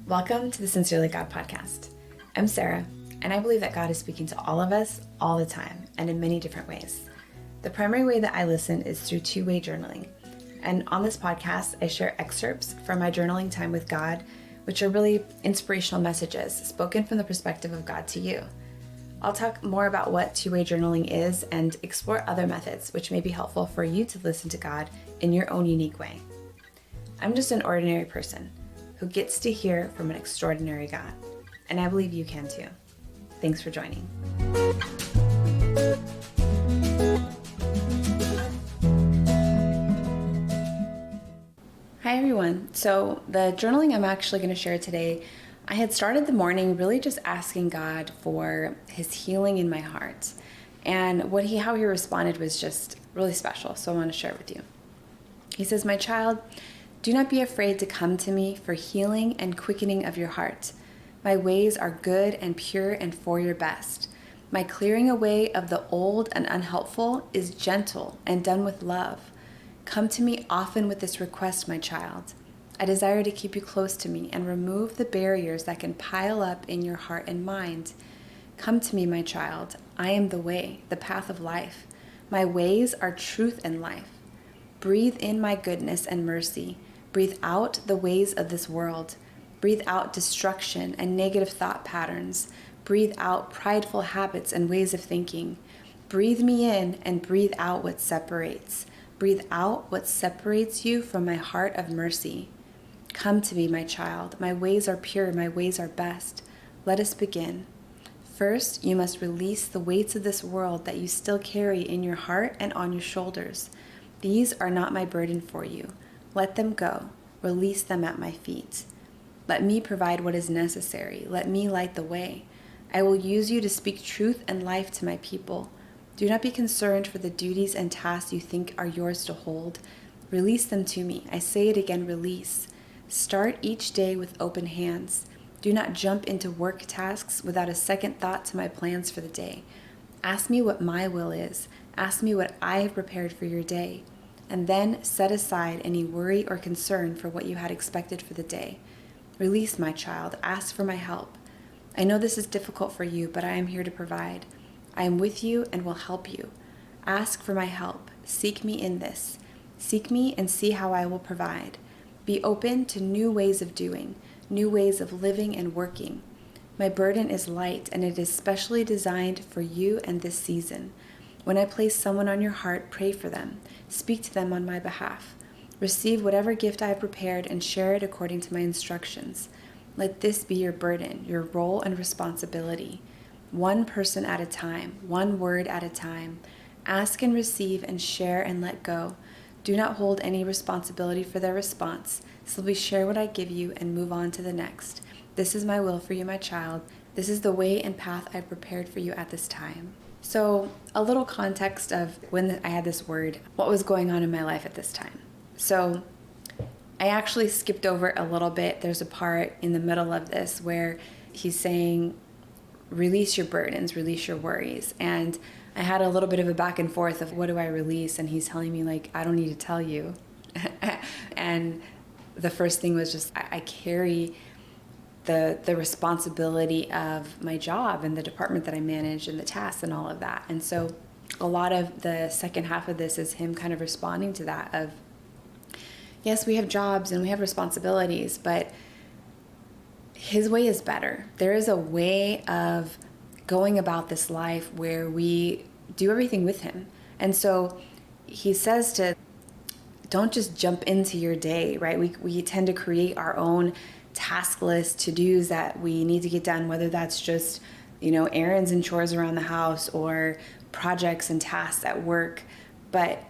Welcome to the Sincerely God podcast. I'm Sarah, and I believe that God is speaking to all of us all the time and in many different ways. The primary way that I listen is through two-way journaling. And on this podcast, I share excerpts from my journaling time with God, which are really inspirational messages spoken from the perspective of God to you. I'll talk more about what two-way journaling is and explore other methods which may be helpful for you to listen to God in your own unique way. I'm just an ordinary person who gets to hear from an extraordinary God, and I believe you can too. Thanks for joining. Hi everyone. So the journaling I'm actually going to share today, I had started the morning really just asking God for his healing in my heart. And how he responded was just really special. So I want to share it with you. He says, "My child, do not be afraid to come to me for healing and quickening of your heart. My ways are good and pure and for your best. My clearing away of the old and unhelpful is gentle and done with love. Come to me often with this request, my child. I desire to keep you close to me and remove the barriers that can pile up in your heart and mind. Come to me, my child. I am the way, the path of life. My ways are truth and life. Breathe in my goodness and mercy. Breathe out the ways of this world. Breathe out destruction and negative thought patterns. Breathe out prideful habits and ways of thinking. Breathe me in and breathe out what separates. Breathe out what separates you from my heart of mercy. Come to me, my child. My ways are pure. My ways are best. Let us begin. First, you must release the weights of this world that you still carry in your heart and on your shoulders. These are not my burden for you. Let them go. Release them at my feet. Let me provide what is necessary. Let me light the way. I will use you to speak truth and life to my people. Do not be concerned for the duties and tasks you think are yours to hold. Release them to me. I say it again, release. Start each day with open hands. Do not jump into work tasks without a second thought to my plans for the day. Ask me what my will is. Ask me what I have prepared for your day. And then set aside any worry or concern for what you had expected for the day. Release, my child. Ask for my help. I know this is difficult for you, but I am here to provide. I am with you and will help you. Ask for my help. Seek me in this. Seek me and see how I will provide. Be open to new ways of doing, new ways of living and working. My burden is light, and it is specially designed for you and this season. When I place someone on your heart, pray for them. Speak to them on my behalf. Receive whatever gift I have prepared and share it according to my instructions. Let this be your burden, your role and responsibility. One person at a time, one word at a time. Ask and receive and share and let go. Do not hold any responsibility for their response. Simply share what I give you and move on to the next. This is my will for you, my child. This is the way and path I prepared for you at this time." So a little context of when I had this word, what was going on in my life at this time. So I actually skipped over a little bit. There's a part in the middle of this where he's saying, release your burdens, release your worries. And I had a little bit of a back and forth of what do I release? And he's telling me I don't need to tell you. And the first thing was just, I carry the responsibility of my job and the department that I manage and the tasks and all of that. And so a lot of the second half of this is him kind of responding to that of, yes, we have jobs and we have responsibilities, but his way is better. There is a way of going about this life where we do everything with him. And so he says don't just jump into your day, right? We tend to create our own task list, to-dos that we need to get done, whether that's just, errands and chores around the house or projects and tasks at work. But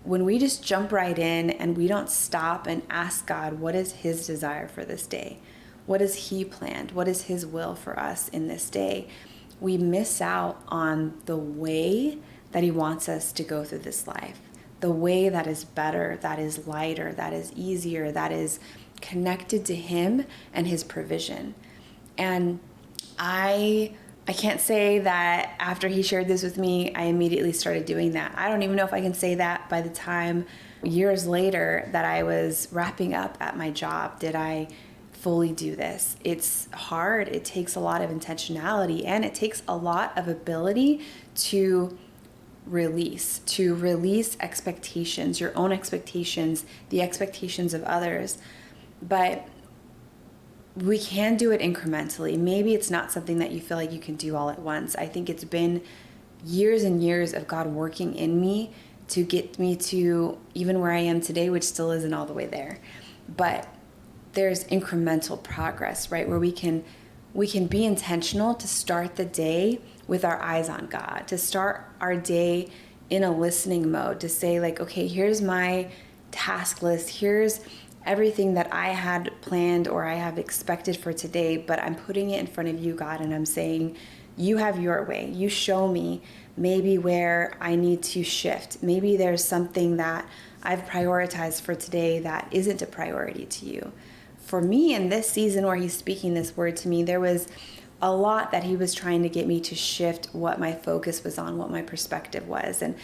when we just jump right in and we don't stop and ask God, what is his desire for this day? What has he planned? What is his will for us in this day? We miss out on the way that he wants us to go through this life. The way that is better, that is lighter, that is easier, that is connected to him and his provision. And I can't say that after he shared this with me, I immediately started doing that. I don't even know if I can say that by the time years later that I was wrapping up at my job, did I fully do this. It's hard. It takes a lot of intentionality, and it takes a lot of ability to release expectations, your own expectations, the expectations of others. But we can do it incrementally. Maybe it's not something that you feel like you can do all at once. I think it's been years and years of God working in me to get me to even where I am today, which still isn't all the way there. But there's incremental progress, right? Where we can be intentional to start the day with our eyes on God, to start our day in a listening mode, to say like, okay, here's my task list. Here's everything that I had planned or I have expected for today, but I'm putting it in front of you, God, and I'm saying, you have your way. You show me maybe where I need to shift. Maybe there's something that I've prioritized for today that isn't a priority to you. For me, in this season where he's speaking this word to me, there was a lot that he was trying to get me to shift what my focus was on, what my perspective was. And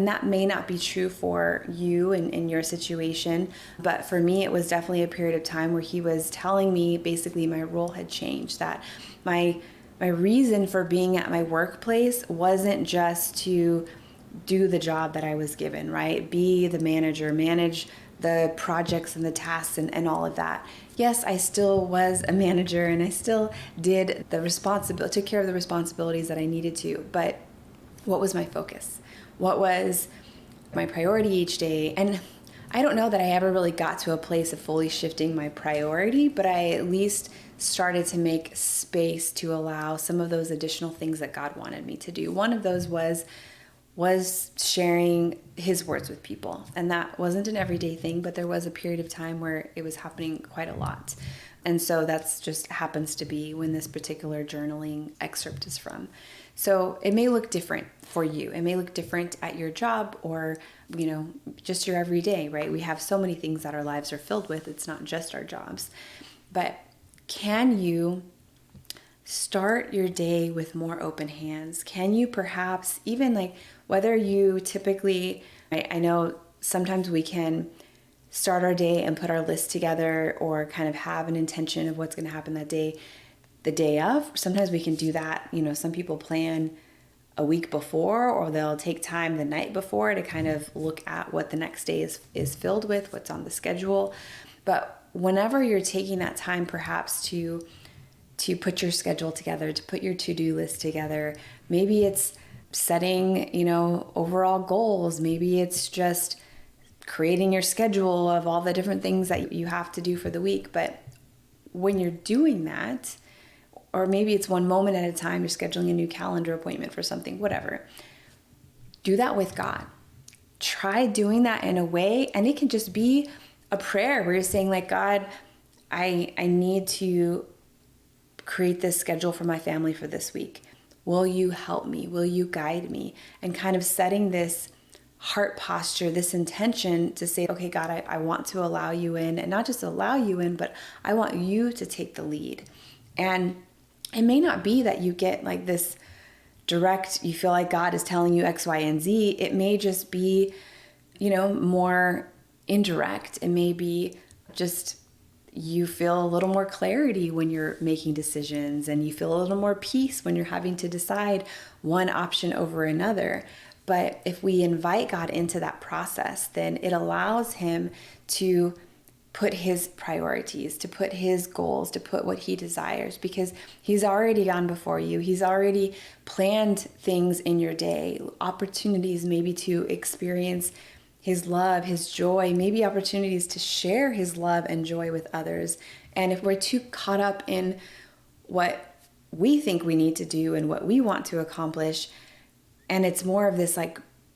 that may not be true for you in your situation, but for me, it was definitely a period of time where he was telling me basically my role had changed, that my reason for being at my workplace wasn't just to do the job that I was given, right? Be the manager, manage the projects and the tasks and all of that. Yes, I still was a manager and I still did took care of the responsibilities that I needed to. But what was my focus? What was my priority each day? And I don't know that I ever really got to a place of fully shifting my priority, but I at least started to make space to allow some of those additional things that God wanted me to do. One of those was sharing his words with people. And that wasn't an everyday thing, but there was a period of time where it was happening quite a lot. And so that's just happens to be when this particular journaling excerpt is from. So it may look different for you. It may look different at your job or, just your everyday, right? We have so many things that our lives are filled with. It's not just our jobs. But can you start your day with more open hands? Can you perhaps even whether you typically, I know sometimes we can start our day and put our list together or kind of have an intention of what's going to happen that day, the day of. Sometimes we can do that. Some people plan a week before, or they'll take time the night before to kind of look at what the next day is filled with, what's on the schedule. But whenever you're taking that time perhaps to put your schedule together, to put your to-do list together, maybe it's setting, overall goals. Maybe it's just creating your schedule of all the different things that you have to do for the week. But when you're doing that, or maybe it's one moment at a time, you're scheduling a new calendar appointment for something, whatever, do that with God. Try doing that in a way, and it can just be a prayer where you're saying God, I need to create this schedule for my family for this week. Will you help me? Will you guide me? And kind of setting this heart posture, this intention to say, okay, God, I want to allow you in, and not just allow you in, but I want you to take the lead. And it may not be that you get this direct, you feel like God is telling you X, Y, and Z. It may just be, more indirect. It may be just you feel a little more clarity when you're making decisions, and you feel a little more peace when you're having to decide one option over another. But if we invite God into that process, then it allows him to put his priorities, to put his goals, to put what he desires, because he's already gone before you. He's already planned things in your day, opportunities maybe to experience his love, his joy, maybe opportunities to share his love and joy with others. And if we're too caught up in what we think we need to do and what we want to accomplish, and it's more of this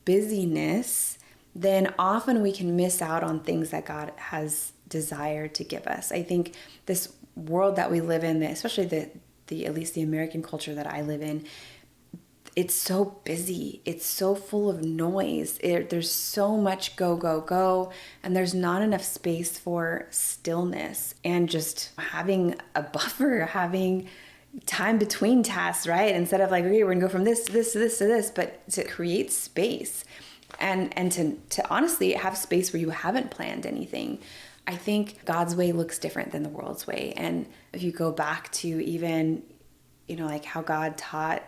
busyness, then often we can miss out on things that God has desired to give us. I think this world that we live in, especially the at least the American culture that I live in, it's so busy. It's so full of noise. There's so much go, go, go, and there's not enough space for stillness and just having a buffer, having time between tasks, right? Instead of okay, we're gonna go from this to this to this to this, but to create space and to honestly have space where you haven't planned anything. I think God's way looks different than the world's way. And if you go back to even, like how God taught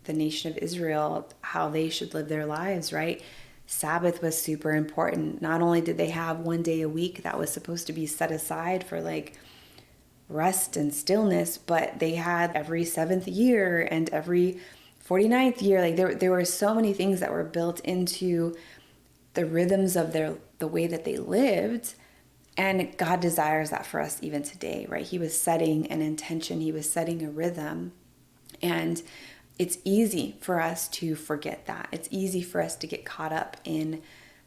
the nation of Israel how they should live their lives, right? Sabbath was super important. Not only did they have one day a week that was supposed to be set aside for like rest and stillness, but they had every seventh year and every 49th year. Like there were so many things that were built into the rhythms of the way that they lived. And God desires that for us even today, right? He was setting an intention. He was setting a rhythm. And it's easy for us to forget that. It's easy for us to get caught up in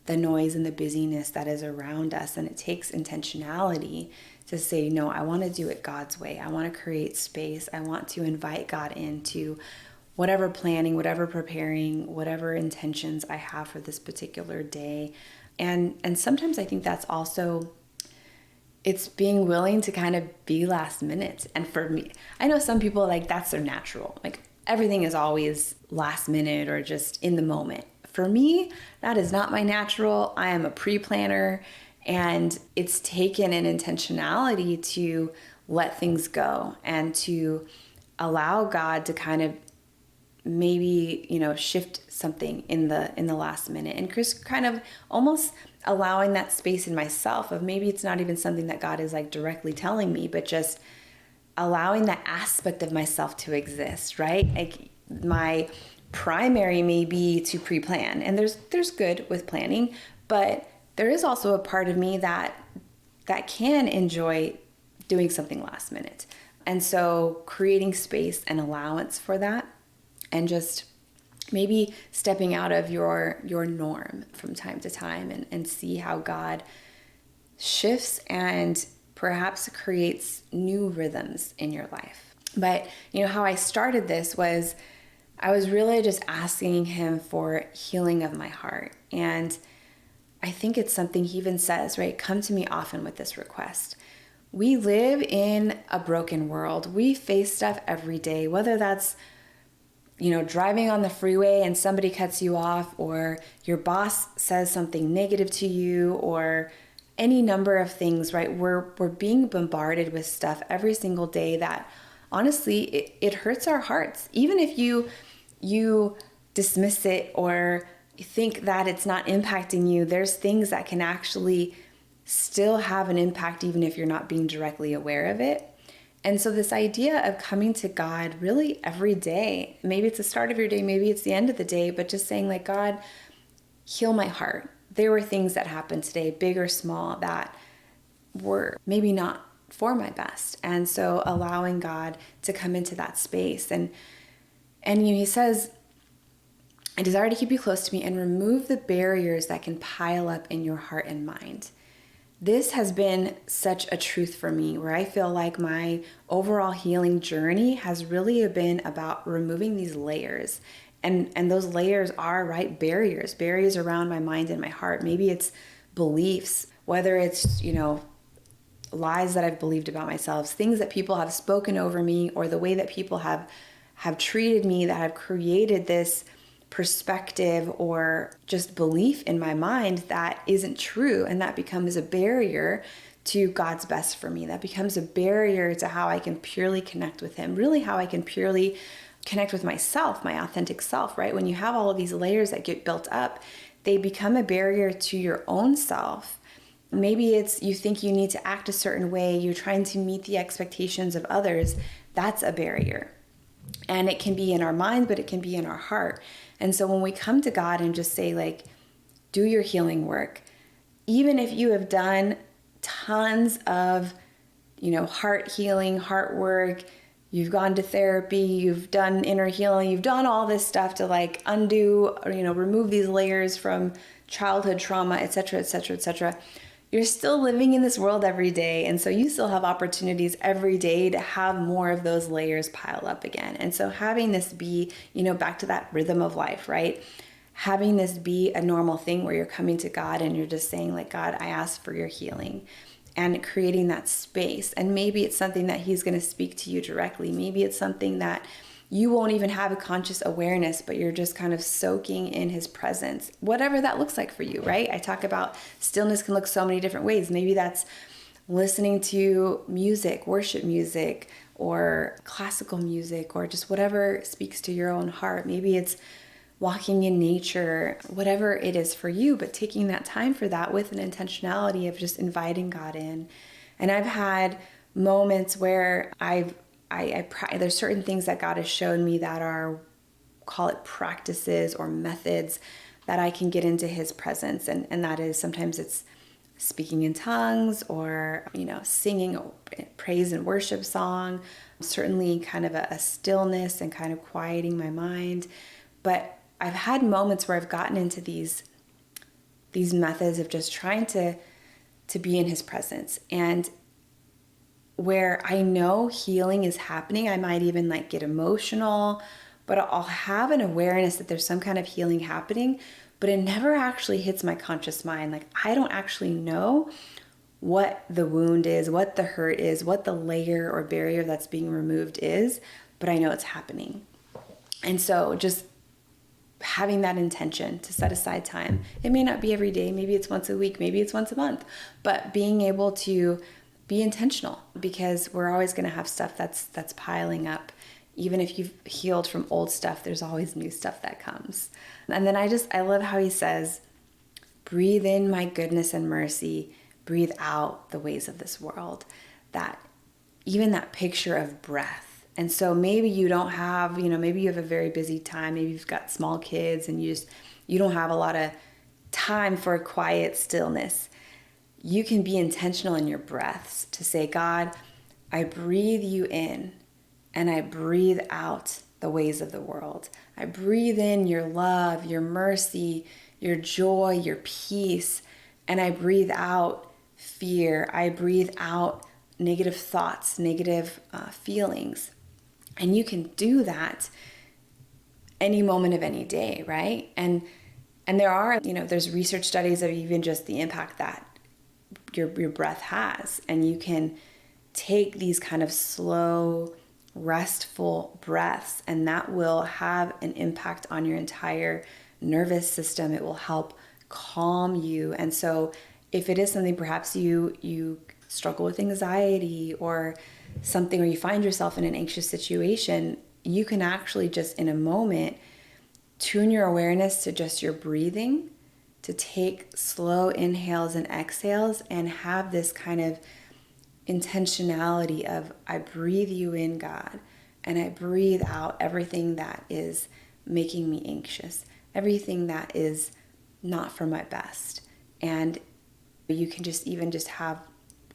the noise and the busyness that is around us. And it takes intentionality to say, no, I want to do it God's way. I want to create space. I want to invite God into whatever planning, whatever preparing, whatever intentions I have for this particular day. And sometimes I think that's also, it's being willing to kind of be last minute. And for me, I know some people like that's their natural. Like everything is always last minute or just in the moment. For me, that is not my natural. I am a pre-planner, and it's taken an intentionality to let things go and to allow God to kind of maybe, shift something in the last minute. And Chris kind of almost allowing that space in myself of maybe it's not even something that God is like directly telling me, but just allowing that aspect of myself to exist, right? Like my primary may be to pre-plan, and there's good with planning, but there is also a part of me that can enjoy doing something last minute. And so creating space and allowance for that, and just maybe stepping out of your norm from time to time and see how God shifts and perhaps creates new rhythms in your life. But how I started this was I was really just asking him for healing of my heart. And I think it's something he even says, right? Come to me often with this request. We live in a broken world. We face stuff every day, whether that's driving on the freeway and somebody cuts you off, or your boss says something negative to you, or any number of things, right? We're being bombarded with stuff every single day that honestly, it hurts our hearts. Even if you dismiss it or think that it's not impacting you, there's things that can actually still have an impact even if you're not being directly aware of it. And so this idea of coming to God really every day, maybe it's the start of your day, maybe it's the end of the day, but just saying like, God, heal my heart. There were things that happened today, big or small, that were maybe not for my best. And so allowing God to come into that space. And he says, I desire to keep you close to me and remove the barriers that can pile up in your heart and mind. This has been such a truth for me, where I feel like my overall healing journey has really been about removing these layers. And those layers are, right, barriers around my mind and my heart. Maybe it's beliefs, whether it's, lies that I've believed about myself, things that people have spoken over me, or the way that people have treated me that have created this perspective or just belief in my mind that isn't true. And that becomes a barrier to God's best for me. That becomes a barrier to how I can purely connect with him, really how I can purely connect with myself, my authentic self, right? When you have all of these layers that get built up, they become a barrier to your own self. Maybe it's you think you need to act a certain way, you're trying to meet the expectations of others. That's a barrier. And it can be in our mind, but it can be in our heart. And so when we come to God and just say, like, do your healing work, even if you have done tons of, heart healing, heart work, you've gone to therapy, you've done inner healing, you've done all this stuff to like undo, or, remove these layers from childhood trauma, et cetera, et cetera, et cetera. You're still living in this world every day. And so you still have opportunities every day to have more of those layers pile up again. And so having this be, back to that rhythm of life, right? Having this be a normal thing where you're coming to God and you're just saying like, God, I ask for your healing, and creating that space. And maybe it's something that he's going to speak to you directly. Maybe it's something that you won't even have a conscious awareness, but you're just kind of soaking in his presence, whatever that looks like for you, right? I talk about stillness can look so many different ways. Maybe that's listening to music, worship music, or classical music, or just whatever speaks to your own heart. Maybe it's walking in nature, whatever it is for you, but taking that time for that with an intentionality of just inviting God in. And I've had moments where there's certain things that God has shown me that are, call it practices or methods, that I can get into his presence. And that is, sometimes it's speaking in tongues, or, singing a praise and worship song, certainly kind of a stillness and kind of quieting my mind. But I've had moments where I've gotten into these methods of just trying to be in his presence, and where I know healing is happening. I might even get emotional, but I'll have an awareness that there's some kind of healing happening, but it never actually hits my conscious mind. I don't actually know what the wound is, what the hurt is, what the layer or barrier that's being removed is, but I know it's happening. And so just having that intention to set aside time. It may not be every day, maybe it's once a week, maybe it's once a month, but being able to be intentional, because we're always going to have stuff that's piling up. Even if you've healed from old stuff, there's always new stuff that comes. And then I love how he says, breathe in my goodness and mercy, breathe out the ways of this world. That even that picture of breath. And so maybe you don't have, maybe you have a very busy time. Maybe you've got small kids and you don't have a lot of time for a quiet stillness. You can be intentional in your breaths to say, God, I breathe you in and I breathe out the ways of the world. I breathe in your love, your mercy, your joy, your peace, and I breathe out fear. I breathe out negative thoughts, negative feelings. And you can do that any moment of any day, right? And there are, there's research studies of even just the impact that your breath has. And you can take these kind of slow, restful breaths, and that will have an impact on your entire nervous system. It will help calm you. And so if it is something, perhaps you struggle with anxiety or something, or you find yourself in an anxious situation, you can actually just in a moment tune your awareness to just your breathing, to take slow inhales and exhales, and have this kind of intentionality of, I breathe you in, God, and I breathe out everything that is making me anxious, everything that is not for my best. And you can just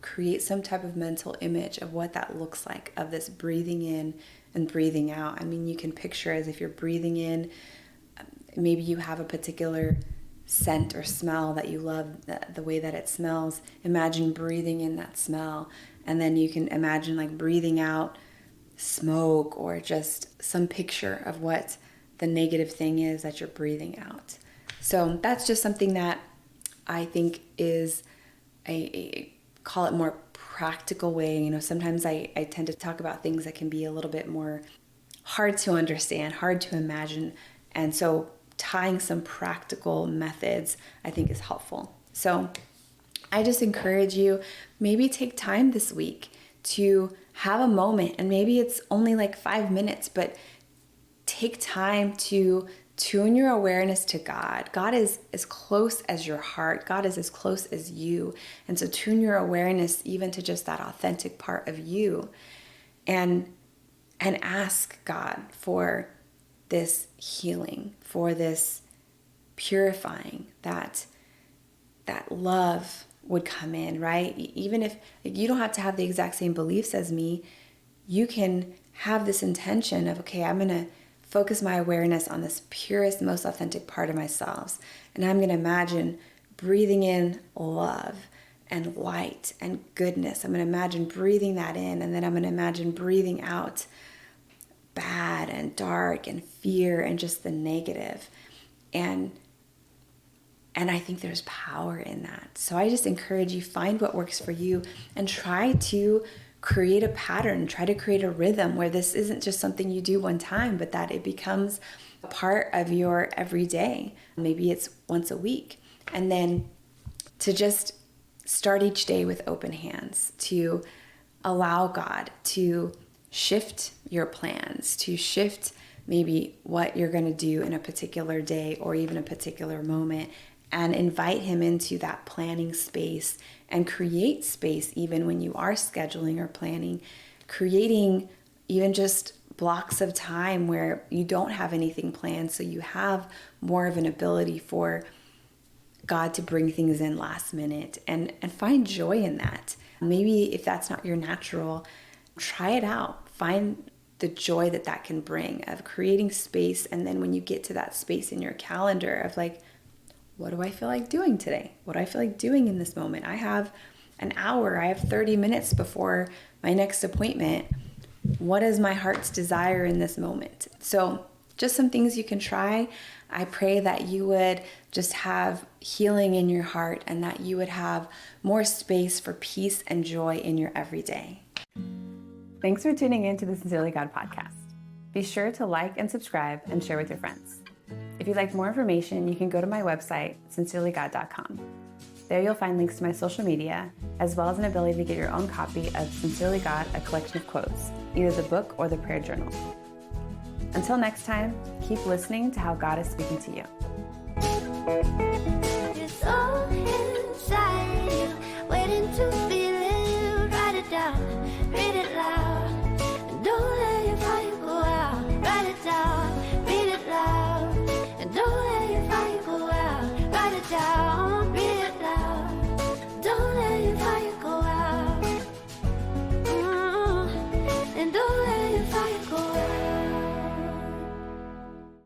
create some type of mental image of what that looks like, of this breathing in and breathing out. I mean, you can picture as if you're breathing in, maybe you have a particular scent or smell that you love, the way that it smells. Imagine breathing in that smell, and then you can imagine breathing out smoke, or just some picture of what the negative thing is that you're breathing out. So that's just something that I think is a call it more practical way. Sometimes I tend to talk about things that can be a little bit more hard to understand, hard to imagine. And so tying some practical methods, I think, is helpful. So I just encourage you, maybe take time this week to have a moment, and maybe it's only 5 minutes, but take time to tune your awareness to God. God is as close as your heart. God is as close as you. And so tune your awareness even to just that authentic part of you, and ask God for this healing, for this purifying, that love would come in, right? Even if you don't have to have the exact same beliefs as me, you can have this intention of, okay, I'm going to focus my awareness on this purest, most authentic part of myself. And I'm going to imagine breathing in love and light and goodness. I'm going to imagine breathing that in, and then I'm going to imagine breathing out bad and dark and fear and just the negative. And I think there's power in that. So I just encourage you, find what works for you and try to create a pattern, try to create a rhythm where this isn't just something you do one time, but that it becomes a part of your everyday. Maybe it's once a week. And then to just start each day with open hands, to allow God to shift your plans, to shift maybe what you're going to do in a particular day or even a particular moment, and invite him into that planning space and create space even when you are scheduling or planning, creating even just blocks of time where you don't have anything planned, so you have more of an ability for God to bring things in last minute, and find joy in that. Maybe if that's not your natural, try it out. Find the joy that that can bring of creating space. And then when you get to that space in your calendar of like, what do I feel like doing today? What do I feel like doing in this moment? I have an hour, I have 30 minutes before my next appointment. What is my heart's desire in this moment? So just some things you can try. I pray that you would just have healing in your heart and that you would have more space for peace and joy in your everyday. Thanks for tuning in to the Sincerely God podcast. Be sure to like and subscribe and share with your friends. If you'd like more information, you can go to my website, sincerelygod.com. There you'll find links to my social media, as well as an ability to get your own copy of Sincerely God, a collection of quotes, either the book or the prayer journal. Until next time, keep listening to how God is speaking to you. It's all inside you, waiting to be